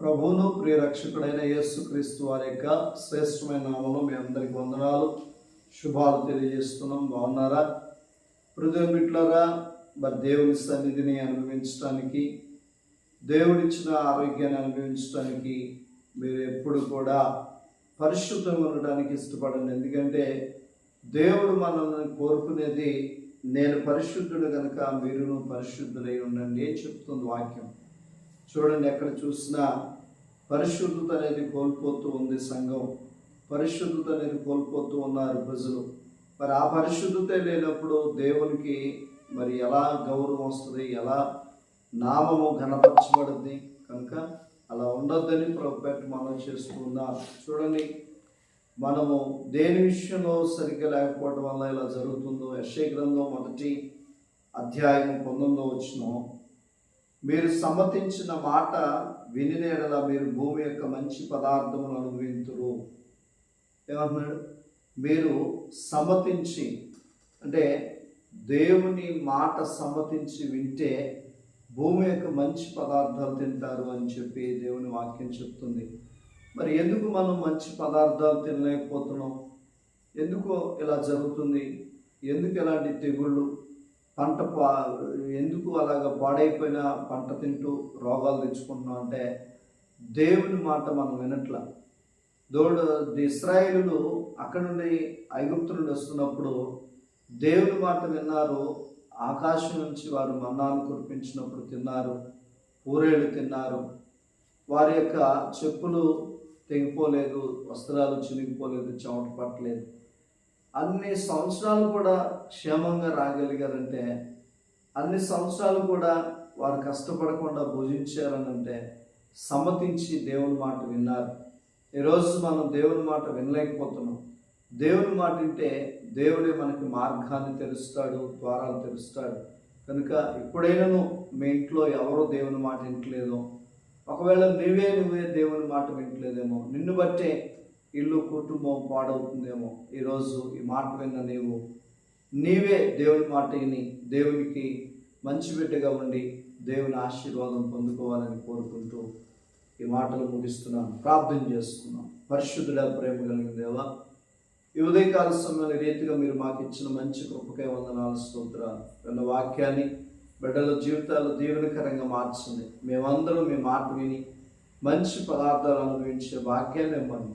ప్రభువును ప్రియరక్షకుడైన యేసుక్రీస్తు వారి యొక్క శ్రేష్టమైన నామములో మీ అందరికి వందనాలు, శుభాలు తెలియజేస్తున్నాం. బాగున్నారా? హృదయం బిడ్డలారా, మరి దేవుని సన్నిధిని అనుభవించడానికి, దేవుడిచ్చిన ఆరోగ్యాన్ని అనుభవించడానికి మీరు ఎప్పుడు కూడా పరిశుద్ధంగా ఉండడానికి ఇష్టపడండి. ఎందుకంటే దేవుడు మనల్ని కోరుకునేది నేను పరిశుద్ధుడు కనుక మీరును పరిశుద్ధులై ఉండండి అని చెప్తుంది వాక్యం. చూడండి, ఎక్కడ చూసినా పరిశుద్ధత అనేది కోల్పోతూ ఉంది సంఘం, పరిశుద్ధత అనేది కోల్పోతూ ఉన్నారు ప్రజలు. మరి ఆ పరిశుద్ధత లేనప్పుడు దేవునికి మరి ఎలా గౌరవం వస్తుంది, ఎలా నామము ఘనపరచబడుద్ది? కనుక అలా ఉండొద్దని ప్రభుపేట మనం చేస్తూ ఉన్నారు. చూడండి, మనము దేని విషయంలో సరిగ్గా లేకపోవడం వల్ల ఇలా జరుగుతుందో. యెషయా గ్రంథం 1వ అధ్యాయం 19వ వచనం, మీరు సమ్మతించిన మాట వినిన యెడల మీరు భూమి యొక్క మంచి పదార్థమును అనుభవింతురు. ఏమంటున్నాడు? మీరు సమ్మతించి, అంటే దేవుని మాట సమ్మతించి వింటే భూమి యొక్క మంచి పదార్థాలు తింటారు అని చెప్పి దేవుని వాక్యం చెప్తుంది. మరి ఎందుకు మనం మంచి పదార్థాలు తినలేకపోతున్నాం? ఎందుకు ఇలా జరుగుతుంది? ఎందుకు ఇలాంటి తెగుళ్ళు, పంట ఎందుకు అలాగ పాడైపోయిన పంట తింటూ రోగాలు తెచ్చుకుంటున్నాం? అంటే దేవుని మాట మనం వినట్లా. ఇశ్రాయేలులు అక్కడ నుండి ఐగుప్తు నుండి వస్తున్నప్పుడు దేవుని మాట విన్నారు. ఆకాశం నుంచి వారు మన్నాను కురిపించినప్పుడు తిన్నారు, పూరేళ్ళు తిన్నారు. వారి యొక్క చెప్పులు తెగిపోలేదు, వస్త్రాలు చినిగిపోలేదు, చెమట పట్టలేదు. అన్ని సంవత్సరాలు కూడా క్షేమంగా రాగలిగారంటే, అన్ని సంవత్సరాలు కూడా వారు కష్టపడకుండా భుజించారని అంటే సమ్మతించి దేవుని మాట విన్నారు. ఈరోజు మనం దేవుని మాట వినలేకపోతున్నాం. దేవుని మాట వింటే దేవుడే మనకి మార్గాన్ని తెరుస్తాడు, ద్వారాలు తెరుస్తాడు. కనుక ఇప్పుడైనాను మీ ఇంట్లో ఎవరో దేవుని మాట వింటలేదో, ఒకవేళ నువ్వే దేవుని మాట వింటలేదేమో, నిన్ను బట్టే ఇల్లు కుటుంబం పాడవుతుందేమో. ఈరోజు ఈ మాట విన్న నీవే దేవుని మాట విని దేవునికి మంచి బిడ్డగా ఉండి దేవుని ఆశీర్వాదం పొందుకోవాలని కోరుకుంటూ ఈ మాటలు ముగిస్తున్నాను. ప్రార్థన చేసుకున్నాం. పరిశుద్ధుడా, ప్రేమ కలిగిన దేవా, ఈ ఉదయకాల సమయంలో రీతిగా మీరు మాకు ఇచ్చిన మంచి కృపకై వందనాలు, స్తోత్రాలు. విన్న వాక్యాన్ని బిడ్డల జీవితాలు దీవెనకరంగా మార్చింది. మేమందరం మీ మాట విని మంచి పదార్థాలు అనుభవించే భాగ్యాన్ని ఇవ్వండి.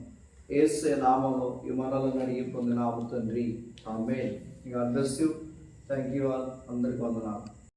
యేసయ్య నామములో ఈ మనలను అడిగి పొందినాము తండ్రి, ఆమేన్. God bless you. Thank you all. అందరికీ వందనాలు.